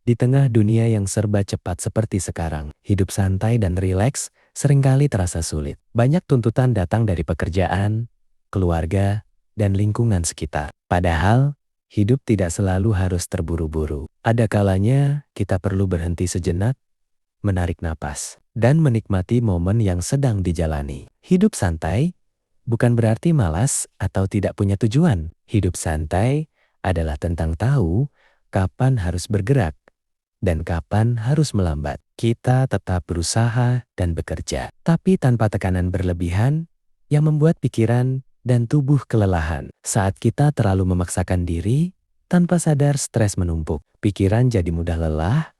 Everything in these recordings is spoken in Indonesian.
Di tengah dunia yang serba cepat seperti sekarang, hidup santai dan rileks seringkali terasa sulit. Banyak tuntutan datang dari pekerjaan, keluarga, dan lingkungan sekitar. Padahal, hidup tidak selalu harus terburu-buru. Ada kalanya kita perlu berhenti sejenak, menarik napas, dan menikmati momen yang sedang dijalani. Hidup santai bukan berarti malas atau tidak punya tujuan. Hidup santai adalah tentang tahu kapan harus bergerak dan kapan harus melambat. Kita tetap berusaha dan bekerja, tapi tanpa tekanan berlebihan yang membuat pikiran dan tubuh kelelahan. Saat kita terlalu memaksakan diri, tanpa sadar stres menumpuk. Pikiran jadi mudah lelah,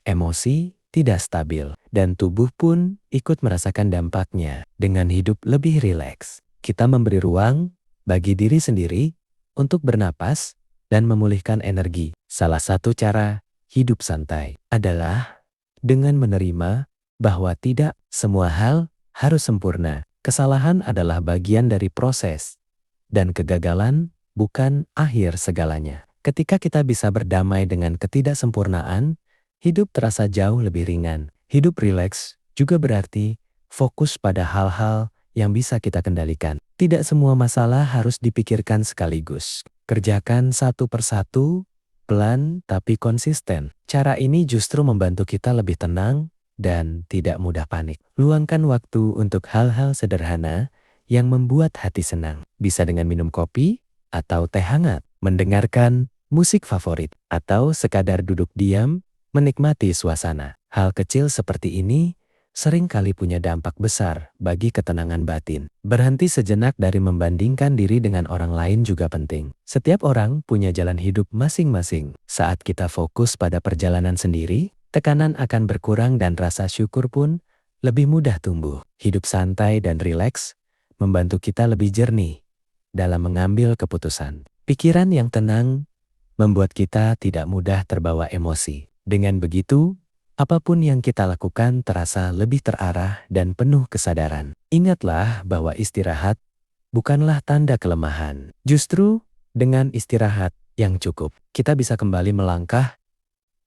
emosi tidak stabil, dan tubuh pun ikut merasakan dampaknya. Dengan hidup lebih rileks, kita memberi ruang bagi diri sendiri untuk bernapas dan memulihkan energi. Salah satu cara hidup santai adalah dengan menerima bahwa tidak semua hal harus sempurna. Kesalahan adalah bagian dari proses, dan kegagalan bukan akhir segalanya. Ketika kita bisa berdamai dengan ketidaksempurnaan, hidup terasa jauh lebih ringan. Hidup rileks juga berarti fokus pada hal-hal yang bisa kita kendalikan. Tidak semua masalah harus dipikirkan sekaligus. Kerjakan satu persatu, pelan tapi konsisten. Cara ini justru membantu kita lebih tenang dan tidak mudah panik. Luangkan waktu untuk hal-hal sederhana yang membuat hati senang. Bisa dengan minum kopi atau teh hangat, mendengarkan musik favorit, atau sekadar duduk diam menikmati suasana. Hal kecil seperti ini sering kali punya dampak besar bagi ketenangan batin. Berhenti sejenak dari membandingkan diri dengan orang lain juga penting. Setiap orang punya jalan hidup masing-masing. Saat kita fokus pada perjalanan sendiri, tekanan akan berkurang dan rasa syukur pun lebih mudah tumbuh. Hidup santai dan rileks membantu kita lebih jernih dalam mengambil keputusan. Pikiran yang tenang membuat kita tidak mudah terbawa emosi. Dengan begitu, apapun yang kita lakukan terasa lebih terarah dan penuh kesadaran. Ingatlah bahwa istirahat bukanlah tanda kelemahan. Justru dengan istirahat yang cukup, kita bisa kembali melangkah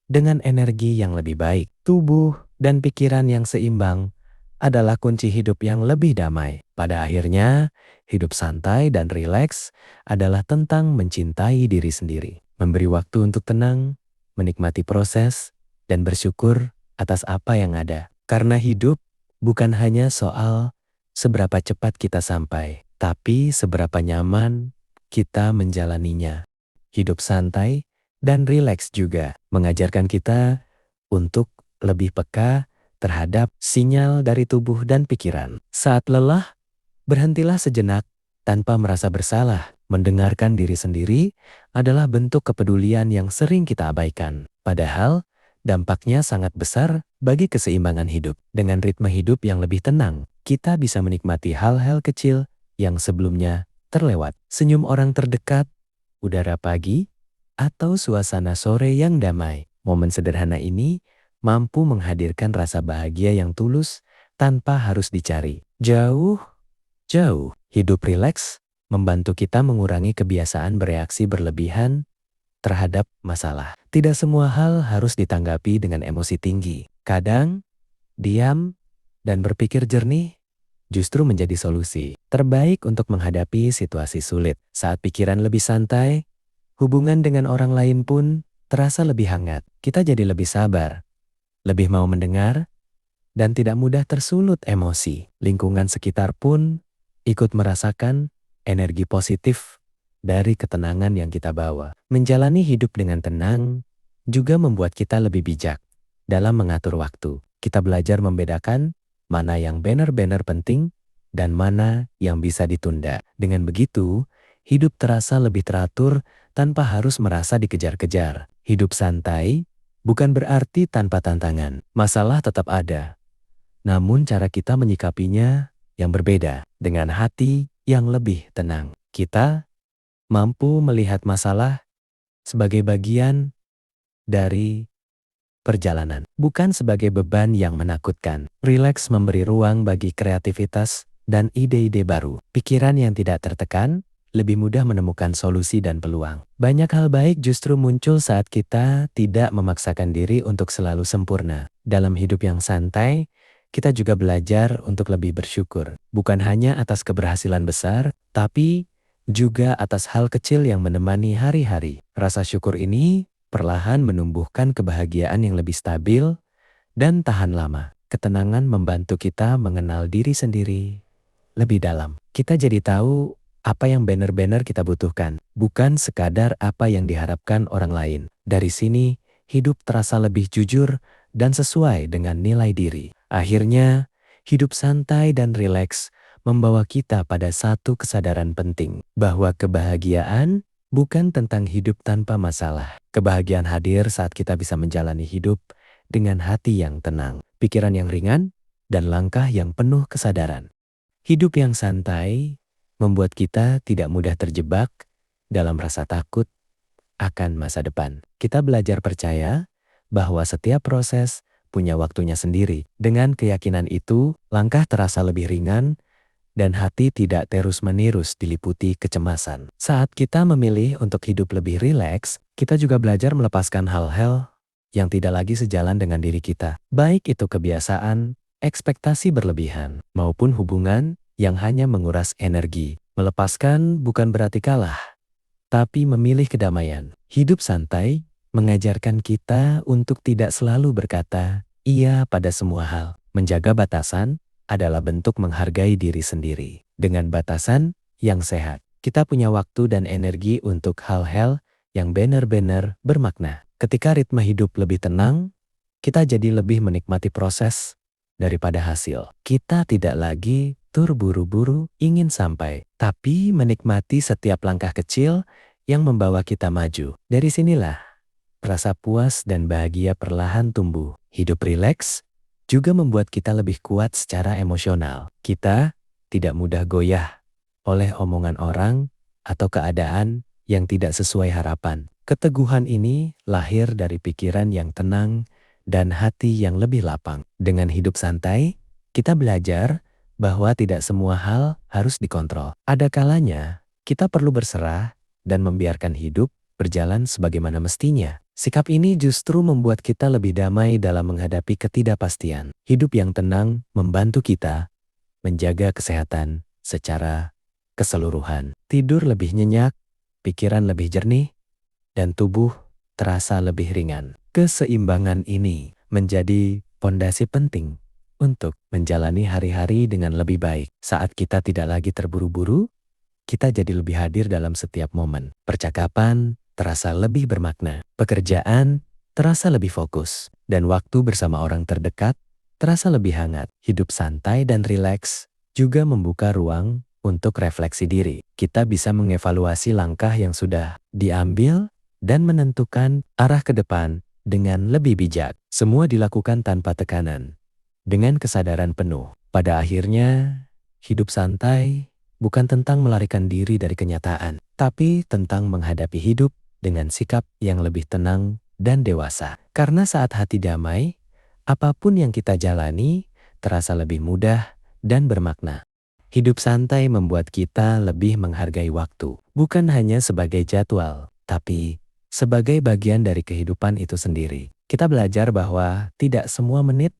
dengan energi yang lebih baik. Tubuh dan pikiran yang seimbang adalah kunci hidup yang lebih damai. Pada akhirnya, hidup santai dan rileks adalah tentang mencintai diri sendiri. Memberi waktu untuk tenang, menikmati proses, dan bersyukur atas apa yang ada. Karena hidup bukan hanya soal seberapa cepat kita sampai, tapi seberapa nyaman kita menjalaninya. Hidup santai dan rileks juga mengajarkan kita untuk lebih peka terhadap sinyal dari tubuh dan pikiran. Saat lelah, berhentilah sejenak tanpa merasa bersalah. Mendengarkan diri sendiri adalah bentuk kepedulian yang sering kita abaikan. Padahal, dampaknya sangat besar bagi keseimbangan hidup. Dengan ritme hidup yang lebih tenang, kita bisa menikmati hal-hal kecil yang sebelumnya terlewat. Senyum orang terdekat, udara pagi, atau suasana sore yang damai. Momen sederhana ini mampu menghadirkan rasa bahagia yang tulus tanpa harus dicari. Jauh. Hidup rileks membantu kita mengurangi kebiasaan bereaksi berlebihan terhadap masalah. Tidak semua hal harus ditanggapi dengan emosi tinggi. Kadang, diam dan berpikir jernih justru menjadi solusi terbaik untuk menghadapi situasi sulit. Saat pikiran lebih santai, hubungan dengan orang lain pun terasa lebih hangat. Kita jadi lebih sabar, lebih mau mendengar, dan tidak mudah tersulut emosi. Lingkungan sekitar pun ikut merasakan energi positif dari ketenangan yang kita bawa. Menjalani hidup dengan tenang juga membuat kita lebih bijak dalam mengatur waktu. Kita belajar membedakan mana yang benar-benar penting dan mana yang bisa ditunda. Dengan begitu, hidup terasa lebih teratur tanpa harus merasa dikejar-kejar. Hidup santai bukan berarti tanpa tantangan. Masalah tetap ada, namun cara kita menyikapinya yang berbeda. Dengan hati yang lebih tenang, kita mampu melihat masalah sebagai bagian dari perjalanan, bukan sebagai beban yang menakutkan. Rileks memberi ruang bagi kreativitas dan ide-ide baru. Pikiran yang tidak tertekan lebih mudah menemukan solusi dan peluang. Banyak hal baik justru muncul saat kita tidak memaksakan diri untuk selalu sempurna. Dalam hidup yang santai, kita juga belajar untuk lebih bersyukur. Bukan hanya atas keberhasilan besar, tapi juga atas hal kecil yang menemani hari-hari. Rasa syukur ini perlahan menumbuhkan kebahagiaan yang lebih stabil dan tahan lama. Ketenangan membantu kita mengenal diri sendiri lebih dalam. Kita jadi tahu apa yang benar-benar kita butuhkan, bukan sekadar apa yang diharapkan orang lain. Dari sini, hidup terasa lebih jujur dan sesuai dengan nilai diri. Akhirnya, hidup santai dan rileks membawa kita pada satu kesadaran penting, bahwa kebahagiaan bukan tentang hidup tanpa masalah. Kebahagiaan hadir saat kita bisa menjalani hidup dengan hati yang tenang, pikiran yang ringan, dan langkah yang penuh kesadaran. Hidup yang santai membuat kita tidak mudah terjebak dalam rasa takut akan masa depan. Kita belajar percaya bahwa setiap proses punya waktunya sendiri. Dengan keyakinan itu, langkah terasa lebih ringan dan hati tidak terus-menerus diliputi kecemasan. Saat kita memilih untuk hidup lebih rileks, kita juga belajar melepaskan hal-hal yang tidak lagi sejalan dengan diri kita. Baik itu kebiasaan, ekspektasi berlebihan, maupun hubungan yang hanya menguras energi. Melepaskan bukan berarti kalah, tapi memilih kedamaian. Hidup santai mengajarkan kita untuk tidak selalu berkata iya pada semua hal. Menjaga batasan adalah bentuk menghargai diri sendiri. Dengan batasan yang sehat, kita punya waktu dan energi untuk hal-hal yang benar-benar bermakna. Ketika ritme hidup lebih tenang, kita jadi lebih menikmati proses daripada hasil. Kita tidak lagi terburu-buru ingin sampai, tapi menikmati setiap langkah kecil yang membawa kita maju. Dari sinilah rasa puas dan bahagia perlahan tumbuh. Hidup rileks juga membuat kita lebih kuat secara emosional. Kita tidak mudah goyah oleh omongan orang atau keadaan yang tidak sesuai harapan. Keteguhan ini lahir dari pikiran yang tenang dan hati yang lebih lapang. Dengan hidup santai, kita belajar bahwa tidak semua hal harus dikontrol. Ada kalanya kita perlu berserah dan membiarkan hidup berjalan sebagaimana mestinya. Sikap ini justru membuat kita lebih damai dalam menghadapi ketidakpastian. Hidup yang tenang membantu kita menjaga kesehatan secara keseluruhan. Tidur lebih nyenyak, pikiran lebih jernih, dan tubuh terasa lebih ringan. Keseimbangan ini menjadi fondasi penting untuk menjalani hari-hari dengan lebih baik. Saat kita tidak lagi terburu-buru, kita jadi lebih hadir dalam setiap momen. Percakapan terasa lebih bermakna, pekerjaan terasa lebih fokus, dan waktu bersama orang terdekat terasa lebih hangat. Hidup santai dan rileks juga membuka ruang untuk refleksi diri. Kita bisa mengevaluasi langkah yang sudah diambil dan menentukan arah ke depan dengan lebih bijak. Semua dilakukan tanpa tekanan, dengan kesadaran penuh. Pada akhirnya, hidup santai bukan tentang melarikan diri dari kenyataan, tapi tentang menghadapi hidup dengan sikap yang lebih tenang dan dewasa. Karena saat hati damai, apapun yang kita jalani terasa lebih mudah dan bermakna. Hidup santai membuat kita lebih menghargai waktu, bukan hanya sebagai jadwal, tapi sebagai bagian dari kehidupan itu sendiri. Kita belajar bahwa tidak semua menit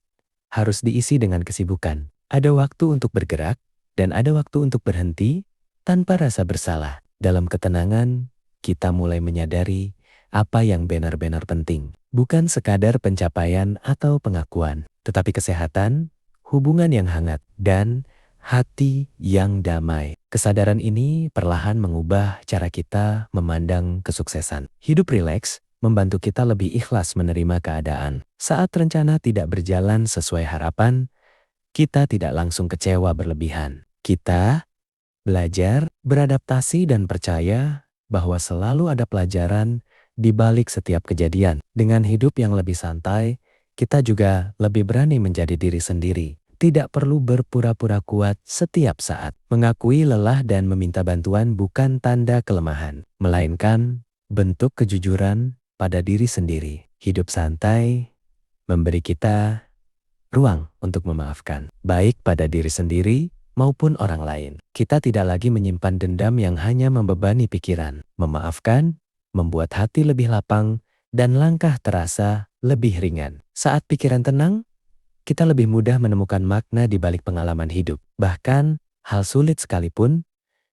harus diisi dengan kesibukan. Ada waktu untuk bergerak dan ada waktu untuk berhenti tanpa rasa bersalah. Dalam ketenangan, kita mulai menyadari apa yang benar-benar penting. Bukan sekadar pencapaian atau pengakuan, tetapi kesehatan, hubungan yang hangat, dan hati yang damai. Kesadaran ini perlahan mengubah cara kita memandang kesuksesan. Hidup rileks membantu kita lebih ikhlas menerima keadaan. Saat rencana tidak berjalan sesuai harapan, kita tidak langsung kecewa berlebihan. Kita belajar, beradaptasi, dan percaya bahwa selalu ada pelajaran di balik setiap kejadian. Dengan hidup yang lebih santai, kita juga lebih berani menjadi diri sendiri. Tidak perlu berpura-pura kuat setiap saat. Mengakui lelah dan meminta bantuan bukan tanda kelemahan, melainkan bentuk kejujuran pada diri sendiri. Hidup santai memberi kita ruang untuk memaafkan, baik pada diri sendiri maupun orang lain. Kita tidak lagi menyimpan dendam yang hanya membebani pikiran. Memaafkan, membuat hati lebih lapang, dan langkah terasa lebih ringan. Saat pikiran tenang, kita lebih mudah menemukan makna di balik pengalaman hidup. Bahkan, hal sulit sekalipun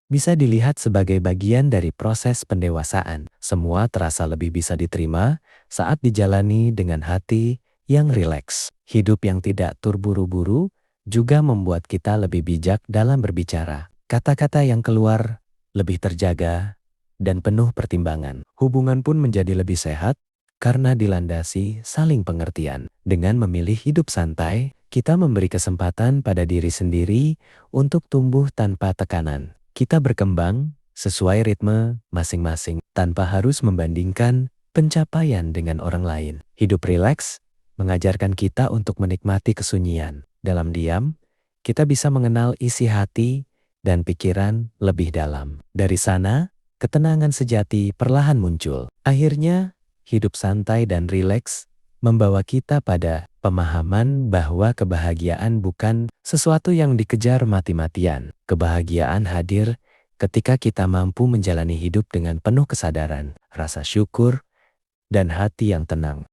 bisa dilihat sebagai bagian dari proses pendewasaan. Semua terasa lebih bisa diterima saat dijalani dengan hati yang rileks. Hidup yang tidak terburu-buru juga membuat kita lebih bijak dalam berbicara. Kata-kata yang keluar lebih terjaga dan penuh pertimbangan. Hubungan pun menjadi lebih sehat karena dilandasi saling pengertian. Dengan memilih hidup santai, kita memberi kesempatan pada diri sendiri untuk tumbuh tanpa tekanan. Kita berkembang sesuai ritme masing-masing tanpa harus membandingkan pencapaian dengan orang lain. Hidup rileks mengajarkan kita untuk menikmati kesunyian. Dalam diam, kita bisa mengenal isi hati dan pikiran lebih dalam. Dari sana, ketenangan sejati perlahan muncul. Akhirnya, hidup santai dan rileks membawa kita pada pemahaman bahwa kebahagiaan bukan sesuatu yang dikejar mati-matian. Kebahagiaan hadir ketika kita mampu menjalani hidup dengan penuh kesadaran, rasa syukur, dan hati yang tenang.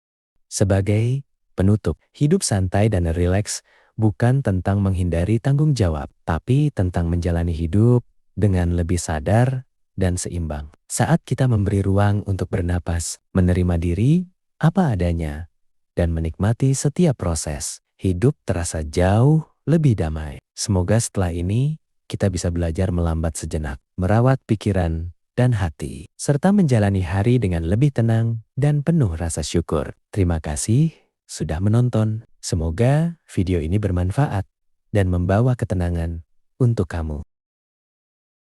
Sebagai penutup, hidup santai dan rileks bukan tentang menghindari tanggung jawab, tapi tentang menjalani hidup dengan lebih sadar dan seimbang. Saat kita memberi ruang untuk bernapas, menerima diri apa adanya, dan menikmati setiap proses, hidup terasa jauh lebih damai. Semoga setelah ini kita bisa belajar melambat sejenak, merawat pikiran dan hati, serta menjalani hari dengan lebih tenang dan penuh rasa syukur. Terima kasih sudah menonton. Semoga video ini bermanfaat dan membawa ketenangan untuk kamu.